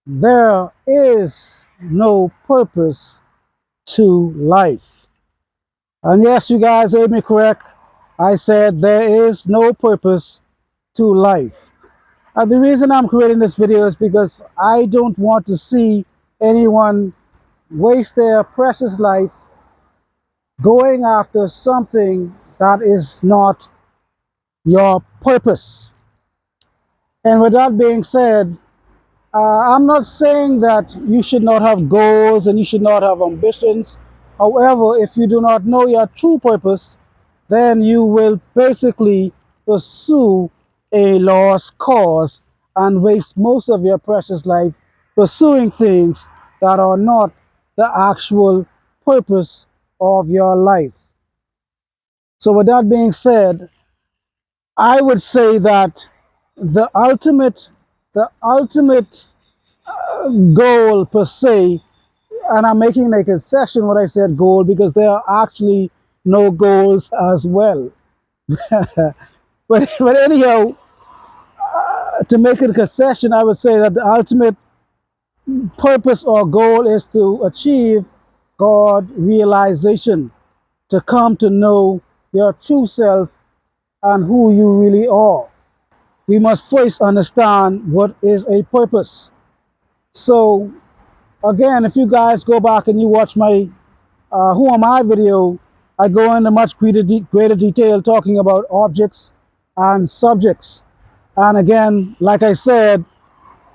there is no purpose to life. And yes, you guys heard me correct. I said there is no purpose to life. The reason I'm creating this video is because I don't want to see anyone waste their precious life going after something that is not your purpose. And with that being said, I'm not saying that you should not have goals and you should not have ambitions. However, if you do not know your true purpose, then you will basically pursue a lost cause and waste most of your precious life pursuing things that are not the actual purpose of your life. So with that being said, I would say that the ultimate the ultimate goal per se, and I'm making a concession when I said goal because there are actually no goals as well. But anyhow, to make it a concession, I would say that the ultimate purpose or goal is to achieve God realization, to come to know your true self and who you really are. We must first understand what is a purpose. So again, if you guys go back and you watch my Who Am I video, I go into much greater detail talking about objects and subjects. And again, like I said,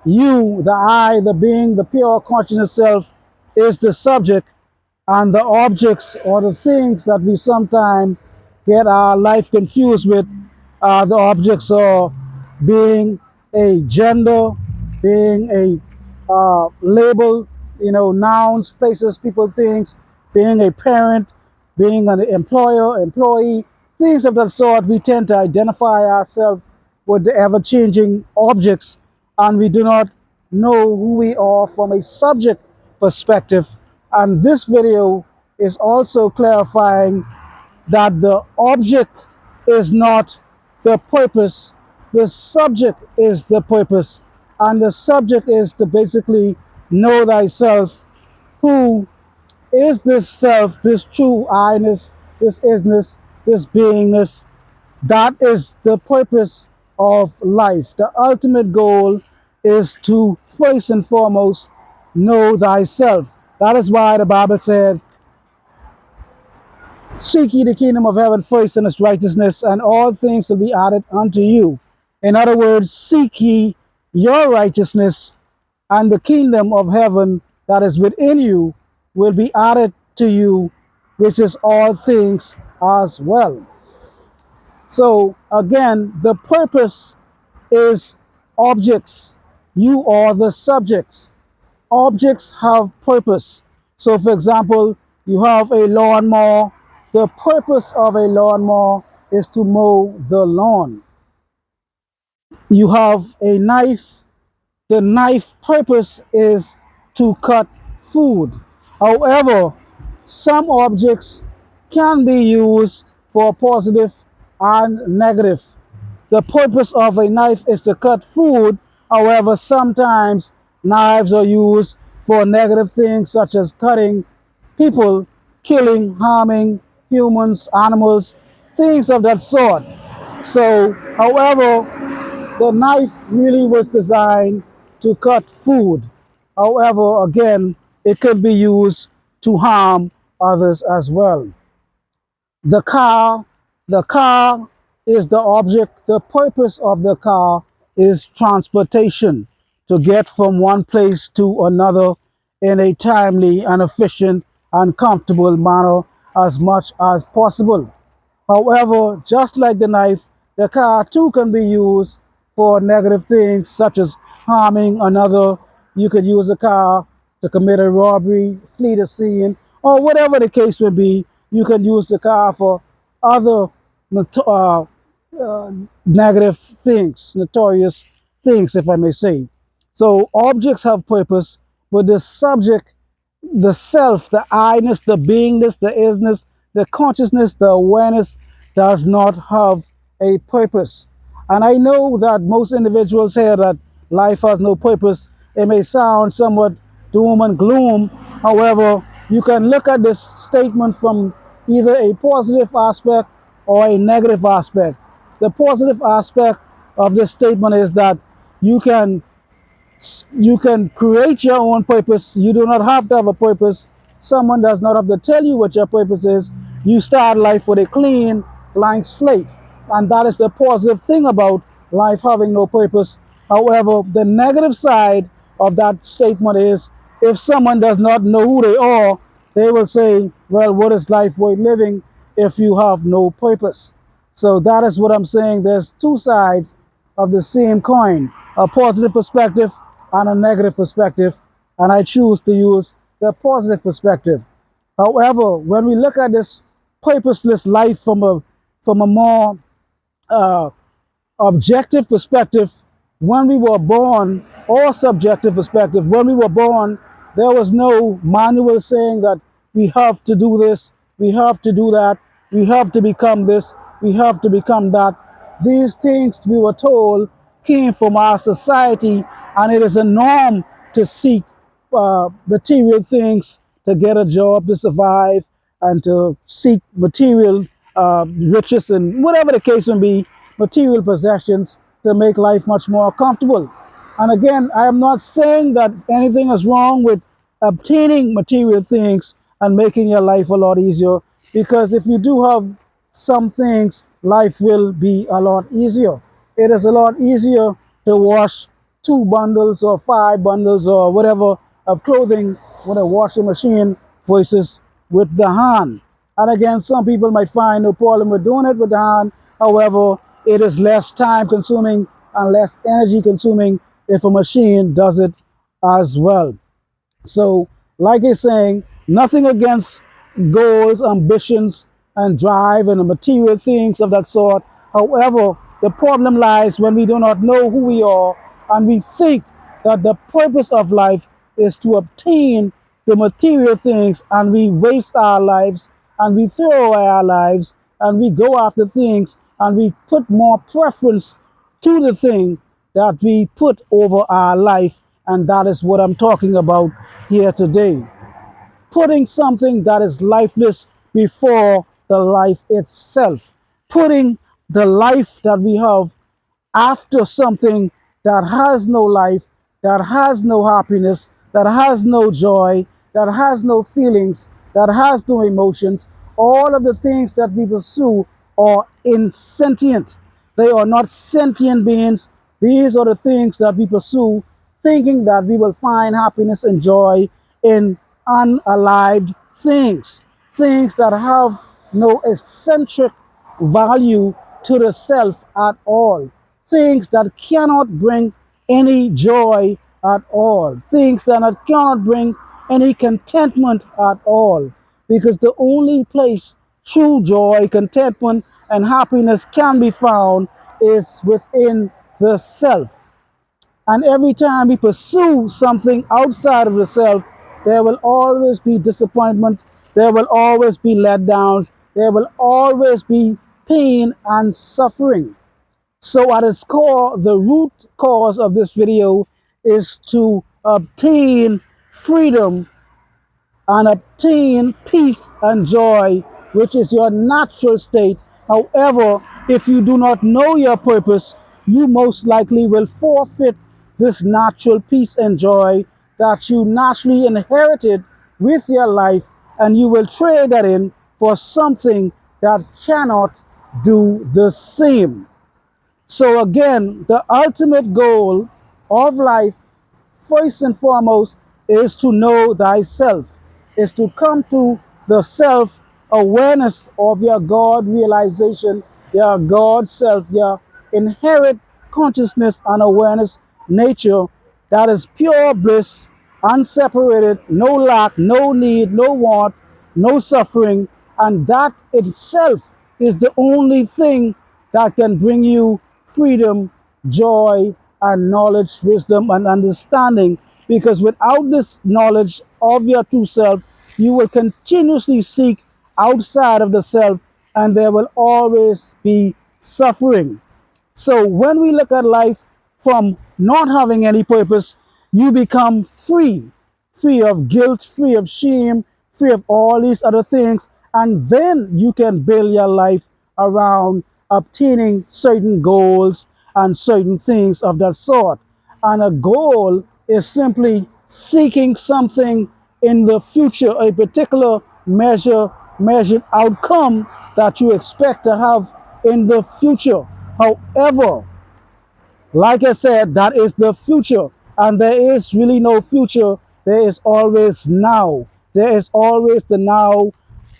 you, the I, the being, the pure consciousness self is the subject, and the objects or the things that we sometimes get our life confused with, the objects are being a gender, being a label, nouns, places, people, things, being a parent, being an employer, employee, things of that sort. We tend to identify ourselves with the ever-changing objects, and we do not know who we are from a subject perspective. And this video is also clarifying that the object is not the purpose, the subject is the purpose. And the subject is to basically know thyself. Who is this self, this true I-ness, this isness, this beingness? That is the purpose of life. The ultimate goal is to first and foremost know thyself. That is why the Bible said, seek ye the kingdom of heaven first and its righteousness, and all things will be added unto you. In other words, seek ye your righteousness, and the kingdom of heaven that is within you will be added to you, which is all things as well. So again, the purpose is objects. You are the subjects. Objects have purpose. So for example, you have a lawnmower. The purpose of a lawnmower is to mow the lawn. You have a knife. The knife purpose is to cut food. However, some objects can be used for positive and negative. The purpose of a knife is to cut food. However, sometimes knives are used for negative things such as cutting people, killing, harming humans, animals, things of that sort. So, however, the knife really was designed to cut food. However, again, it could be used to harm others as well. The car, the car is the object. The purpose of the car is transportation, to get from one place to another in a timely and efficient and comfortable manner as much as possible. However, just like the knife, the car too can be used for negative things such as harming another. You could use a car to commit a robbery, flee the scene, or whatever the case would be. You can use the car for other uh, negative things, notorious things, if I may say. So objects have purpose, but the subject, the self, the I-ness, the beingness, the isness, the consciousness, the awareness does not have a purpose. And I know that most individuals say that life has no purpose, It may sound somewhat doom and gloom. However, you can look at this statement from either a positive aspect or a negative aspect. The positive aspect of this statement is that you can you can create your own purpose. You do not have to have a purpose. Someone does not have to tell you what your purpose is. You start life with a clean, blank slate. And that is the positive thing about life having no purpose. However, the negative side of that statement is if someone does not know who they are, they will say, well, what is life worth living if you have no purpose? So that is what I'm saying. There's two sides of the same coin, a positive perspective and a negative perspective, and I choose to use the positive perspective. However, when we look at this purposeless life from a more uh, objective perspective, when we were born, or subjective perspective, when we were born, there was no manual saying that we have to do this, we have to do that, we have to become this, we have to become that. These things we were told came from our society, and it is a norm to seek material things, to get a job, to survive, and to seek material riches, and whatever the case may be, material possessions to make life much more comfortable. And again, I am not saying that anything is wrong with obtaining material things and making your life a lot easier, because if you do have some things, life will be a lot easier. It is a lot easier to wash 2 bundles or 5 bundles or whatever of clothing with a washing machine versus with the hand. And again, some people might find no problem with doing it with the hand. However, it is less time consuming and less energy consuming if a machine does it as well. So, like he's saying, nothing against goals, ambitions, and drive and the material things of that sort. However, the problem lies when we do not know who we are and we think that the purpose of life is to obtain the material things, and we waste our lives and we throw away our lives and we go after things and we put more preference to the thing that we put over our life. And that is what I'm talking about here today. Putting something that is lifeless before the life itself. Putting the life that we have after something that has no life, that has no happiness, that has no joy, that has no feelings, that has no emotions. All of the things that we pursue are insentient. They are not sentient beings. These are the things that we pursue, thinking that we will find happiness and joy in unalived things, things that have no eccentric value to the self at all, things that cannot bring any joy at all, things that cannot bring any contentment at all, because the only place true joy, contentment, and happiness can be found is within the self. And every time we pursue something outside of the self, there will always be disappointment, there will always be letdowns, there will always be pain and suffering. So at its core, the root cause of this video is to obtain freedom and obtain peace and joy, which is your natural state. However, if you do not know your purpose, you most likely will forfeit this natural peace and joy that you naturally inherited with your life, and you will trade that in for something that cannot do the same. So again, the ultimate goal of life, first and foremost, is to know thyself, is to come to the self awareness of your God realization, your God self, your inherent consciousness and awareness nature that is pure bliss, unseparated, no lack, no need, no want, no suffering, and that itself is the only thing that can bring you freedom, joy, and knowledge, wisdom, and understanding. Because without this knowledge of your true self, you will continuously seek outside of the self, and there will always be suffering. So when we look at life from not having any purpose, you become free, free of guilt, free of shame, free of all these other things. And then you can build your life around obtaining certain goals and certain things of that sort. And a goal is simply seeking something in the future, a particular measured outcome that you expect to have in the future. However, like I said, that is the future. And there is really no future. There is always now. There is always the now.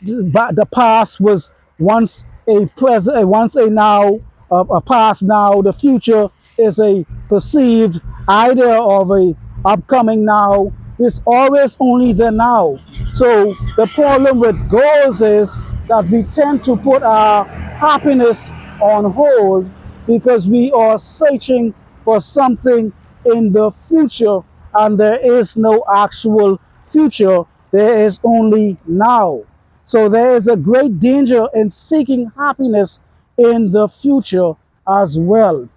But the past was once a present, once a now, a past now. The future is a perceived idea of a upcoming now. It's always only the now. So the problem with goals is that we tend to put our happiness on hold because we are searching for something in the future, and there is no actual future. There is only now. So there is a great danger in seeking happiness in the future as well,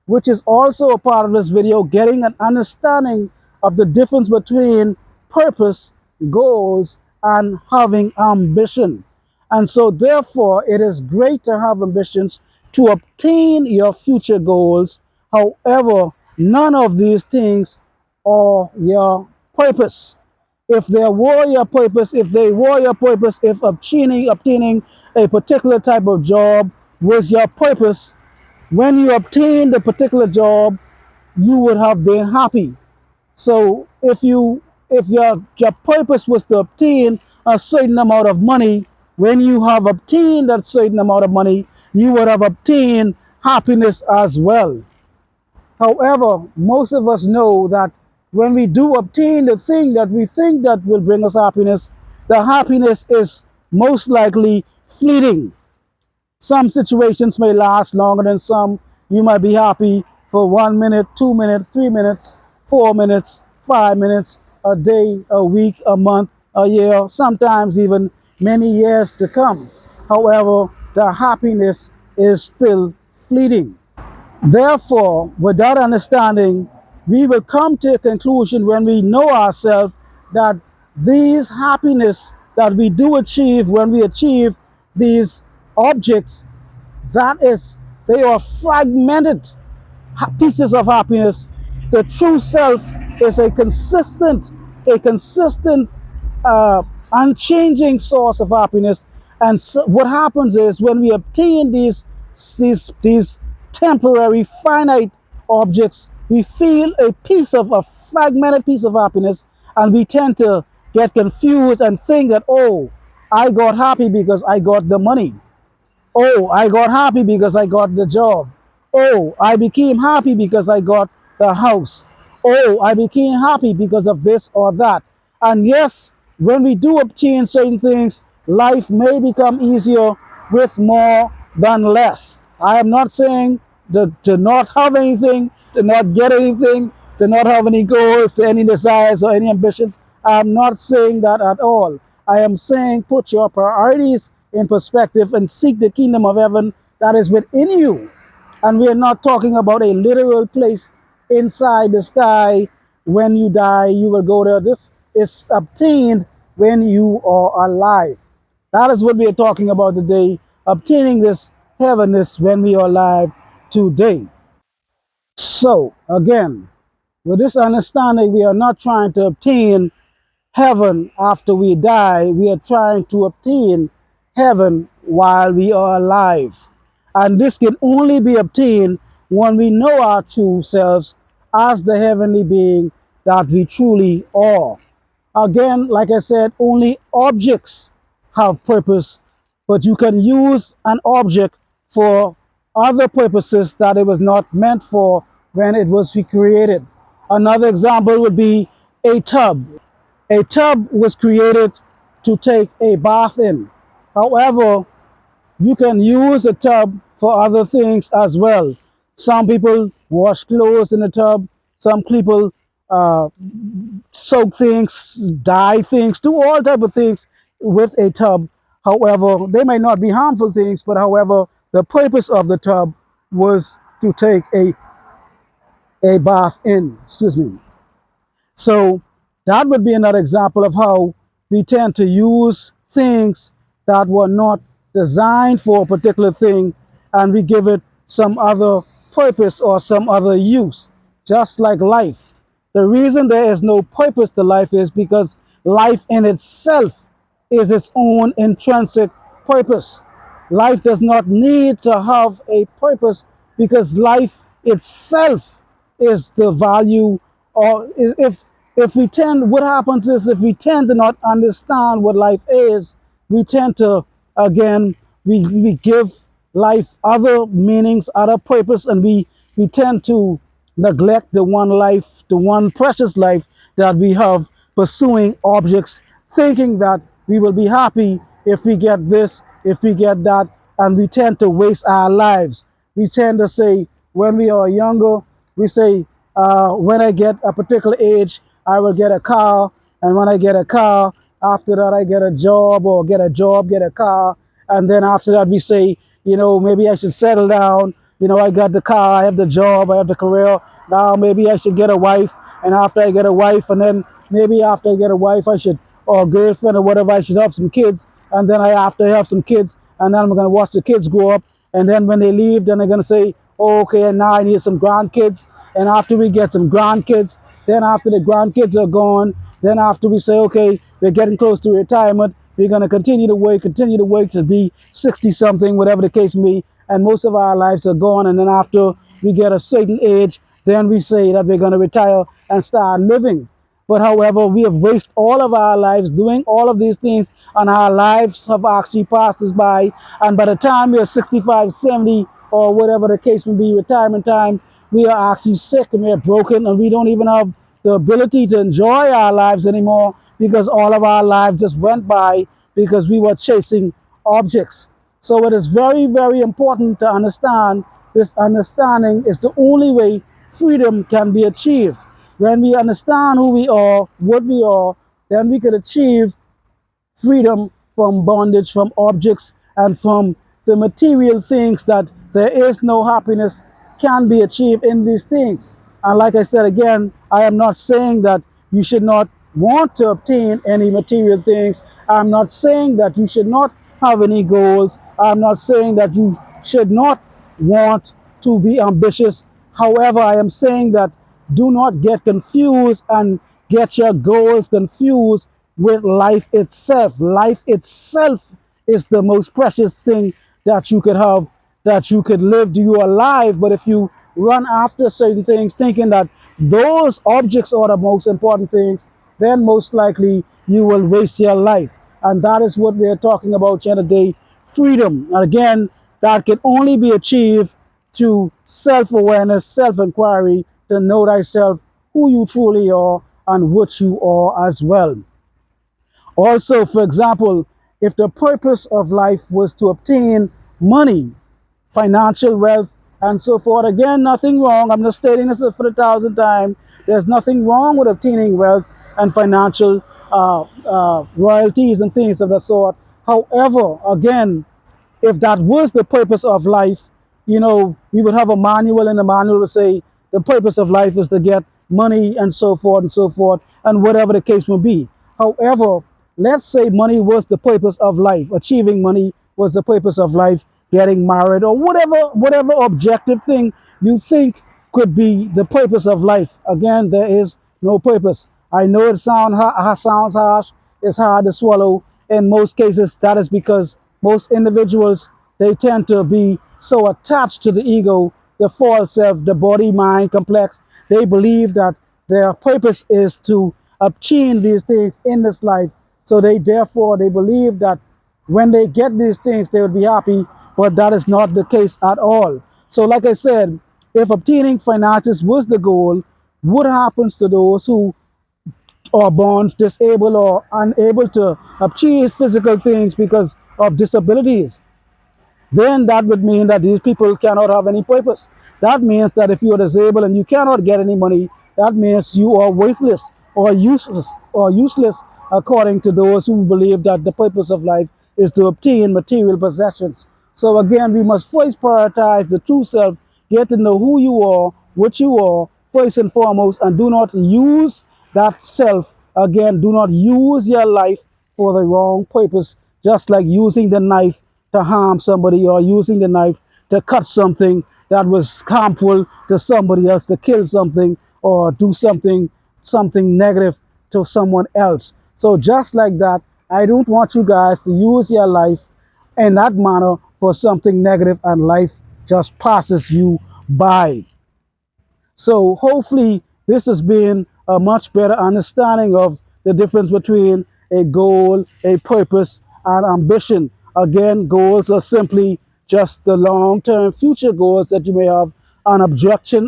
which is also a part of this video, getting an understanding of the difference between purpose, goals, and having ambition. And so therefore, it is great to have ambitions to obtain your future goals. However, none of these things are your purpose. If they were your purpose, if obtaining a particular type of job was your purpose, when you obtained a particular job, you would have been happy. So if your purpose was to obtain a certain amount of money, when you have obtained that certain amount of money, you would have obtained happiness as well. However, most of us know that when we do obtain the thing that we think that will bring us happiness, the happiness is most likely fleeting. Some situations may last longer than some. You might be happy for 1 minute, 2 minutes, 3 minutes, 4 minutes, 5 minutes, a day, a week, a month, a year, sometimes even many years to come. However, the happiness is still fleeting. Therefore, with that understanding, we will come to a conclusion when we know ourselves that these happiness that we do achieve when we achieve these objects, that is, they are fragmented pieces of happiness. The true self is a consistent, unchanging source of happiness. And so what happens is when we obtain these temporary, finite objects, we feel a fragmented piece of happiness, and we tend to get confused and think that, oh, I got happy because I got the money. Oh, I got happy because I got the job. Oh, I became happy because I got the house. Oh, I became happy because of this or that. And yes, when we do obtain certain things, life may become easier with more than less. I am not saying to not have anything, to not get anything, to not have any goals, any desires, or any ambitions. I am not saying that at all. I am saying put your priorities in perspective and seek the kingdom of heaven that is within you. And we are not talking about a literal place inside the sky. When you die, you will go there. This is obtained when you are alive. That is what we are talking about today, obtaining this heavenness when we are alive today. So, again, with this understanding, we are not trying to obtain heaven after we die. We are trying to obtain heaven while we are alive. And this can only be obtained when we know our true selves as the heavenly being that we truly are. Again, like I said, only objects have purpose, but you can use an object for other purposes that it was not meant for when it was created. Another example would be a tub. A tub was created to take a bath in. However, you can use a tub for other things as well. Some people wash clothes in a tub. Some people uh, soak things, dye things, do all type of things with a tub. However, they may not be harmful things, but however, the purpose of the tub was to take a bath in. Excuse me. So that would be another example of how we tend to use things that were not designed for a particular thing, and we give it some other purpose or some other use, just like life. The reason there is no purpose to life is because life in itself is its own intrinsic purpose. Life does not need to have a purpose because life itself is the value. Or if we tend, what happens is, if we tend to not understand what life is, we tend to, again, we give life other meanings, other purpose, and we tend to neglect the one life, the one precious life that we have, pursuing objects, thinking that we will be happy if we get this, if we get that, and we tend to waste our lives. We tend to say, when we are younger, we say, when I get a particular age, I will get a car, and when I get a car, after that, I get a job, or get a job, get a car, and then after that, we say, maybe I should settle down. I got the car, I have the job, I have the career. Now maybe I should get a wife, and after I get a wife, and then maybe after I get a wife, I should, or a girlfriend or whatever, I should have some kids, and then after I have some kids, and then I'm gonna watch the kids grow up, and then when they leave, then they're gonna say, oh, okay, and now I need some grandkids, and after we get some grandkids, then after the grandkids are gone, then after we say, okay, we're getting close to retirement, we're going to continue to wait to be 60 something, whatever the case may be, and most of our lives are gone. And then after we get a certain age, then we say that we're going to retire and start living. But however, we have wasted all of our lives doing all of these things, and our lives have actually passed us by. And by the time we're 65, 70, or whatever the case may be, retirement time, we are actually sick and we're broken, and we don't even have the ability to enjoy our lives anymore, because all of our lives just went by because we were chasing objects. So it is very, very important to understand, this understanding is the only way freedom can be achieved. When we understand who we are, what we are, then we can achieve freedom from bondage, from objects, and from the material things, that there is no happiness can be achieved in these things. And like I said again, I am not saying that you should not want to obtain any material things. I'm not saying that you should not have any goals. I'm not saying that you should not want to be ambitious. However, I am saying that do not get confused and get your goals confused with life itself. Life itself is the most precious thing that you could have, that you could live. You are alive, but if you run after certain things thinking that those objects are the most important things, then most likely you will waste your life. And that is what we're talking about here today, freedom. And again, that can only be achieved through self-awareness, self-inquiry, to know thyself, who you truly are and what you are as well. Also, for example, if the purpose of life was to obtain money, financial wealth, and so forth, again, nothing wrong. I'm just stating this for the thousandth time. There's nothing wrong with obtaining wealth and financial royalties and things of that sort. However, again, if that was the purpose of life, we would have a manual, and the manual would say the purpose of life is to get money and so forth and so forth, and whatever the case may be. However, let's say money was the purpose of life, achieving money was the purpose of life, getting married, or whatever objective thing you think could be the purpose of life. Again, there is no purpose. I know it sounds harsh, it's hard to swallow. In most cases, that is because most individuals, they tend to be so attached to the ego, the false self, the body mind complex. They believe that their purpose is to obtain these things in this life. So they believe that when they get these things, they will be happy, but that is not the case at all. So like I said, if obtaining finances was the goal, what happens to those who are born disabled or unable to achieve physical things because of disabilities? Then that would mean that these people cannot have any purpose. That means that if you are disabled and you cannot get any money, that means you are worthless or useless according to those who believe that the purpose of life is to obtain material possessions. So again, we must first prioritize the true self, get to know who you are, what you are, first and foremost, and do not use that self. Again, do not use your life for the wrong purpose, just like using the knife to harm somebody or using the knife to cut something that was harmful to somebody else, to kill something or do something negative to someone else. So just like that, I don't want you guys to use your life in that manner for something negative and life just passes you by. So hopefully this has been a much better understanding of the difference between a goal, a purpose, and ambition. Again, goals are simply just the long-term future goals that you may have, an objective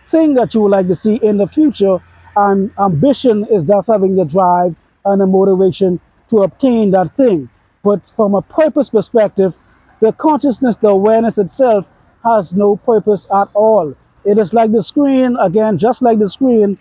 thing that you would like to see in the future. And ambition is just having the drive and the motivation to obtain that thing. But from a purpose perspective, the consciousness, the awareness itself has no purpose at all. It is like the screen, again, just like the screen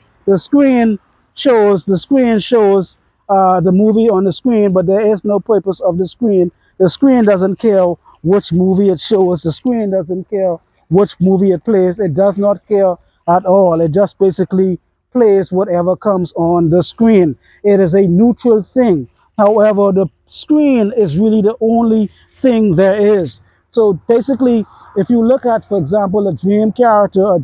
shows the movie on the screen, but there is no purpose of the screen. The screen doesn't care which movie it shows. The screen doesn't care which movie it plays. It does not care at all. It just basically plays whatever comes on the screen. It is a neutral thing. However, the screen is really the only thing there is. So basically, if you look at, for example, the dream character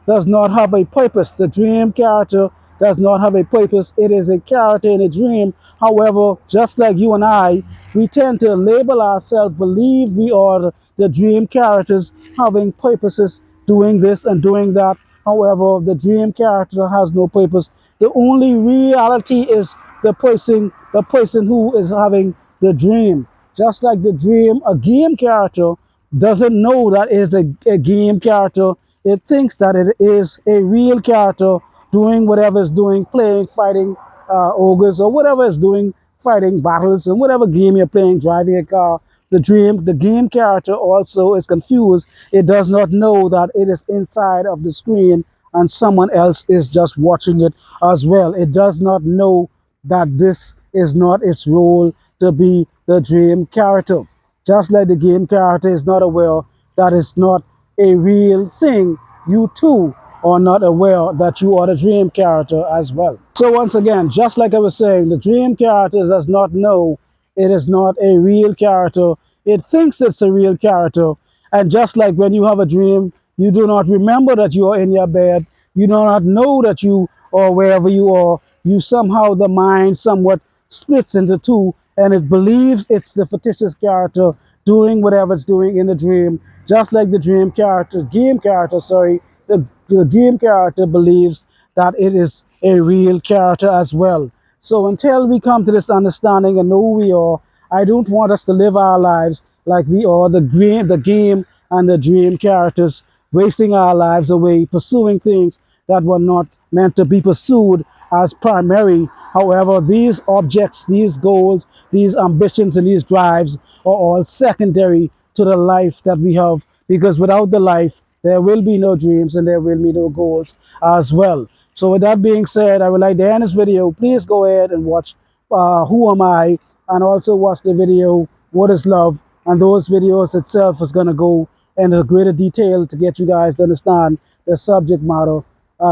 does not have a purpose. The dream character does not have a purpose. It is a character in a dream. However, just like you and I, we tend to label ourselves, believe we are the dream characters having purposes, doing this and doing that. However, the dream character has no purpose. The only reality is the person who is having the dream. Just like the dream, a game character doesn't know that it is a game character. It thinks that it is a real character doing whatever it's doing, playing, fighting ogres or whatever it's doing, fighting battles and whatever game you're playing, driving a car. The game character also is confused. It does not know that it is inside of the screen and someone else is just watching it as well. It does not know that this is not its role to be the dream character. Just like the game character is not aware that it's not a real thing, you too are not aware that you are the dream character as well. So once again, just like I was saying, the dream character does not know it is not a real character. It thinks it's a real character. And just like when you have a dream, you do not remember that you are in your bed. You do not know that you are wherever you are. You somehow, the mind somewhat splits into two and it believes it's the fictitious character doing whatever it's doing in the dream. Just like the the game character believes that it is a real character as well. So until we come to this understanding and know who we are, I don't want us to live our lives like we are the game and the dream characters, wasting our lives away, pursuing things that were not meant to be pursued as primary. However, these objects, these goals, these ambitions, and these drives are all secondary to the life that we have, because without the life, there will be no dreams and there will be no goals as well. So with that being said, I would like to end this video. Please go ahead and watch Who Am I, and also watch the video What is Love, and those videos itself is going to go into greater detail to get you guys to understand the subject matter,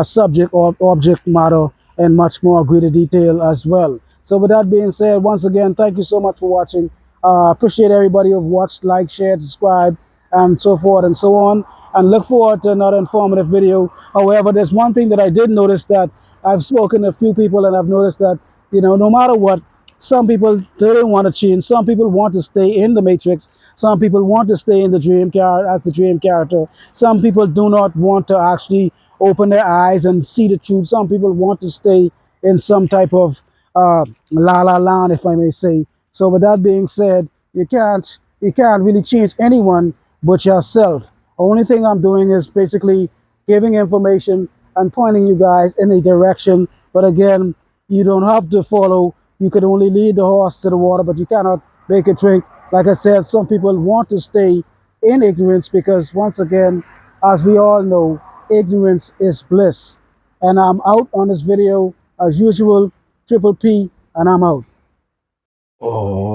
subject or object matter, and much more greater detail as well. So with that being said, once again, thank you so much for watching. Appreciate everybody who've watched, like, shared, subscribe, and so forth and so on, and look forward to another informative video. However, there's one thing that I did notice, that I've spoken to a few people and I've noticed that, no matter what, some people, they don't want to change. Some people want to stay in the matrix. Some people want to stay in the dream character as the dream character. Some people do not want to actually open their eyes and see the truth. Some people want to stay in some type of la la land, if I may say. So with that being said, you can't really change anyone but yourself. Only thing I'm doing is basically giving information and pointing you guys in a direction. But again, you don't have to follow. You can only lead the horse to the water, but you cannot make it drink. Like I said, some people want to stay in ignorance because, once again, as we all know, ignorance is bliss. And I'm out on this video as usual. Triple P, and I'm out. Oh.